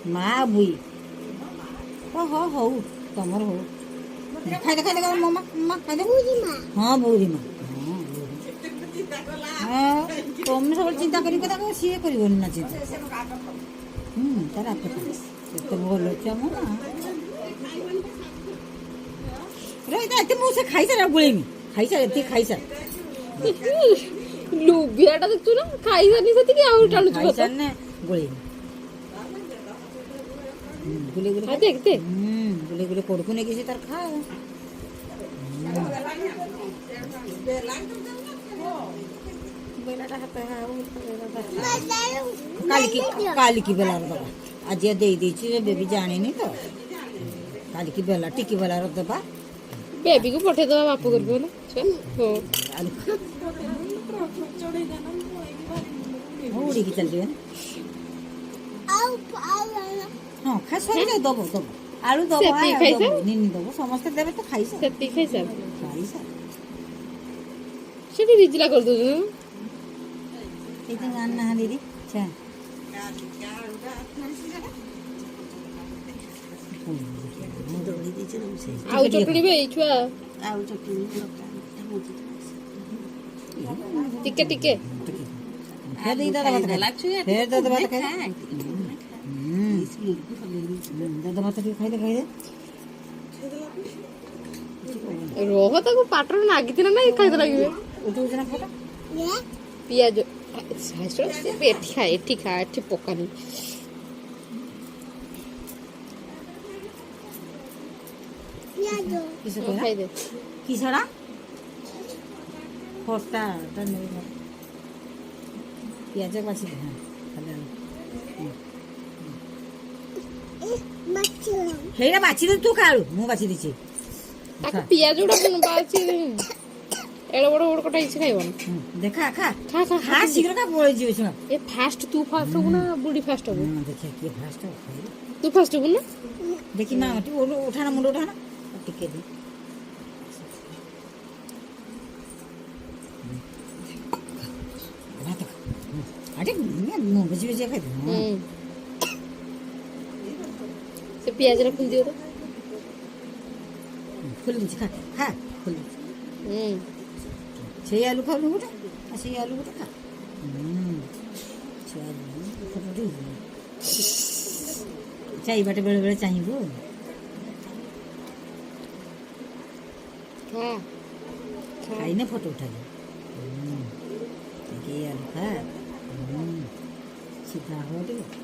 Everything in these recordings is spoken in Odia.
ମା ବୁଇ ହଁ ହଉ ତମର ହଉ ଖାଇଦେ ମାମା ମାମା ଖାଇଦେ ହଁ ବୌରୀ ମା ହଁ ତମେ ସବୁବେଳେ ଚିନ୍ତା କରିବ ତାକୁ ସିଏ କରିବନି ନା ଚିନ୍ତା ତାର ଆପତ୍ତି ଏତେ ଭଲ ଛୁଆ ମୋ ମା ରହିଥା ଏତେ ମୁଁ ସେ ଖାଇସାର ଗୋଳେଇମି ଖାଇସାର ଏତିକି ଖାଇସାର ଲୁଭିଆଟା ଦେଖୁଛୁ ନା ଖାଇସାରିନି ସେତିକି ଆଉ ଟାଣୁଛୁ ଖାଇସାରନେ ଗୋଳେଇମି ଗୁଲେ ଗୁଲେ ଦେଖ ଦେଖ ଗୁଲେ ଗୁଲେ ପଡ଼କୁ ନେଇକି ସେ ତାର ଖାଏ ବେଲାଟା ହାତ କାଲିକି ବେଲାର ଦେବା ଆଜି ଦେଇ ଦେଇଛି ବେବି ଜାଣିନି ତ କାଲିକି ବେଲା ଟିକି ବେଲାର ଦେବା ବେବିକୁ ପଠେଇଦବା ବାପ ଘରକୁ ହେଲା ଉଡ଼ିକି ଚାଲିଯିବେ ହଁ ଖାଇ ସରିଯାଉ ଦବ ଆଳୁ ଦବ ନିନି ଦବ ସମସ୍ତେ ଦେବେ ତ ଖାଇସାର ସେତିକି ଖାଇସାର ଖାଇସାର ସେଠି ରିଜିଲା କରିଦଉଛୁ ଏଇଠି ଆନା ଦିଦି ଛା ଆଉ ଚଟଣି ବେ ଏଇ ଛୁଆ ଟିକେ ଟିକେ ଫେର ଦେଇ ଦାଦା ଭାତ ଫେର ଦାଦା ଭାତ ଖାଇଦେ ଦାଦା ଭାତ ଟିକେ ଖାଇଦେ ରହ ତାକୁ ପାଟରେ ନାଗିଥିଲା ନା ଖାଇତେ ଲାଗିବେ ଉଠଉଛି ନା ଫଟୋ ପିଆଜ ଏଠି ଖା ଏଠି ପକାନି ଖାଇଦେ କି ଛଡ଼ା ଖଟା ପିଆଜ ବାଛି ସେଇଟା ବାଛି ଦେ ତୁ ଖାଳୁ ମୁଁ ବାଛି ଦେଇଛି ପିଆଜ ଗୁଡା ବାଛି ଏଡ ବଡ କଟା କିଛି ଖାଇବନି ଦେଖା ଖା ଖା ଖା ଖା ଶୀଘ୍ର ଖା ପଳେଇଯିବ ଶୁଣ ଏ ଫାଷ୍ଟ ତୁ ଫାଷ୍ଟ ହବୁ ନା ବୁଢୀ ଫାଷ୍ଟ ହବୁ ଦେଖିଆ କିଏ ଫାଷ୍ଟ ତୁ ଫାଷ୍ଟ ହବୁ ନା ଦେଖି ମା ଉଠାନା ମୁଣ୍ଡ ଉଠାନା ଟିକେ ଦେ ଭାତ ଖା ଆରେ ମୁଁ ବୁଝି ଖାଇଦେ ସେ ପିଆଜରେ ଖୋଲି ଦିଅ ତ ଖୋଲି ଦେଇଛି ଖା ଖୋଲି ଦେଇଛି ସେଇ ଆଲୁ ଖାଉନୁ ଗୋଟେ ସେଇ ଆଲୁ ଗୋଟେ ଖା ଚାହିଁବାଟେ ବେଳେ ବେଳେ ଚାହିଁବୁ ଖାଇନେ ଫଟୋ ଉଠାଇବୁ ଆଲୁ ଖା ସିଧା ହବ ଟିକେ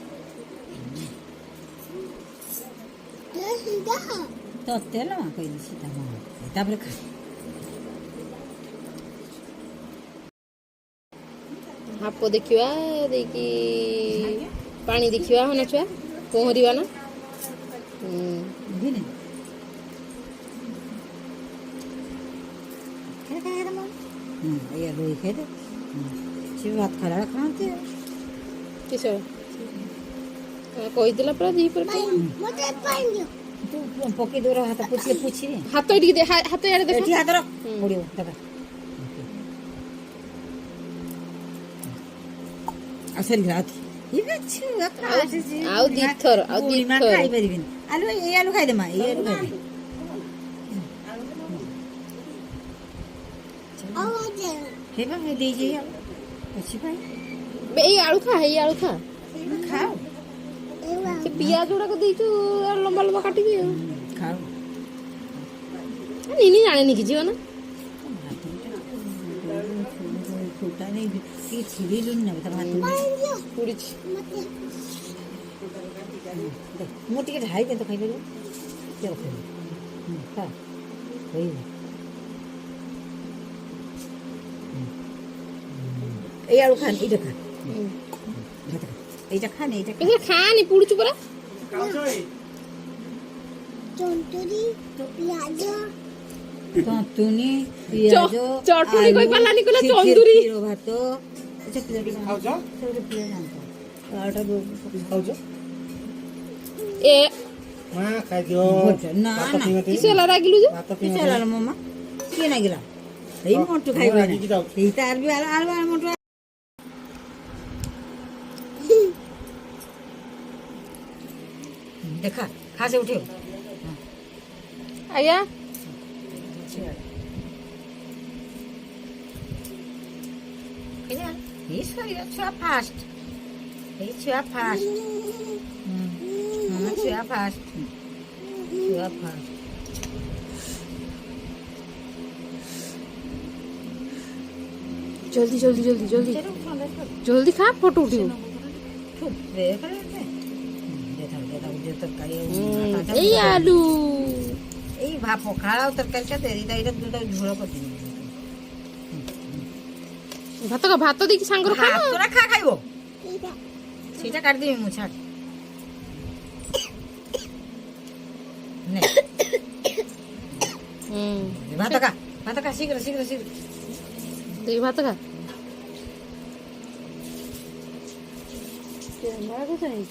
ତତେ ହେଲା କହିଲି ସିଧା ହଁ ତାପରେ ଖା ହାପ ଦେଖିବା ଦେଇକି ପାଣି ଦେଖିବା ହଁ ନା ଛୁଆ ପହଁରିବା ନା ରୋଇ ଖାଇଦେ ସେ ଭାତ ଖାଇଲା ଖାଆନ୍ତି କିସ କହିଦେଲା ପୁରା ଦି ତୁ ପକେଇ ଦଉର ହାତ ପୁଛିଲେ ପୁଛିରେ ହାତ ଏଠିକି ଦେ ହାତ ଇଆଡେ ଦେଖ ଏଠି ହାତ ରଖ ପଡ଼ିବ ଦେଖ ଆଉ ସରିଲା ଆଉ ଦିଥର ଖାଇପାରିବିନି ଆଲୁ ଏଇ ଆଲୁ ଖାଇଦେ ମା ଏଇ ଆଲୁ ଖାଇଦେ ହେବା ଦେଇଛି ଆଳୁ ଅଛି ଭାଇ ଏଇ ଆଳୁ ଖା ଖାଅ ସେ ପିଆଜ ଗୁଡାକ ଦେଇଛୁ ଲମ୍ବା ଲମ୍ବା କାଟିକି ଖାଅ ନିନି ଜାଣିନି କିଛି ନା ମୁଁ ଟିକେ ଢାଇ ଦେ ତ ଖାଇପାରିବ ଏଇ ଆଳୁ ଖାନି ଏଇଟା ଖା এইটা খান এইটা খানি পুড়ুচু পরা তন্তুনি পিয়াজ চটুনি কই পালানি কলা তন্দুরি ভাত আচ্ছা প্লেট খাওছ সেটা প্লেট আনতো আটা খাওছ এ মা খাই দিও না না কিসেলা রাগিলু যে কিসেলা মামা কি নাগিলা এই মন্টু খাইবা এই তার বি আলু মন্টু देखा खा से उठे आया छुआ फास्ट छुआ फास्ट छुआ फास्ट छुआ फास्ट जल्दी जल्दी जल्दी जल्दी जल्दी खा फोटो उठियो এই আলু এই ভাত পখাড়া তরকারি টা দেরি এটা দুটো ঝোল করে দিন ভাত দেখি সাঙ্গর খা তোরা খা খাইবো সেটা কাট দিবি মু ছাড় নে ভাত খা শীঘ্র শীঘ্র শীঘ্র দেখি ভাত খা ক্যামেরা কোথায়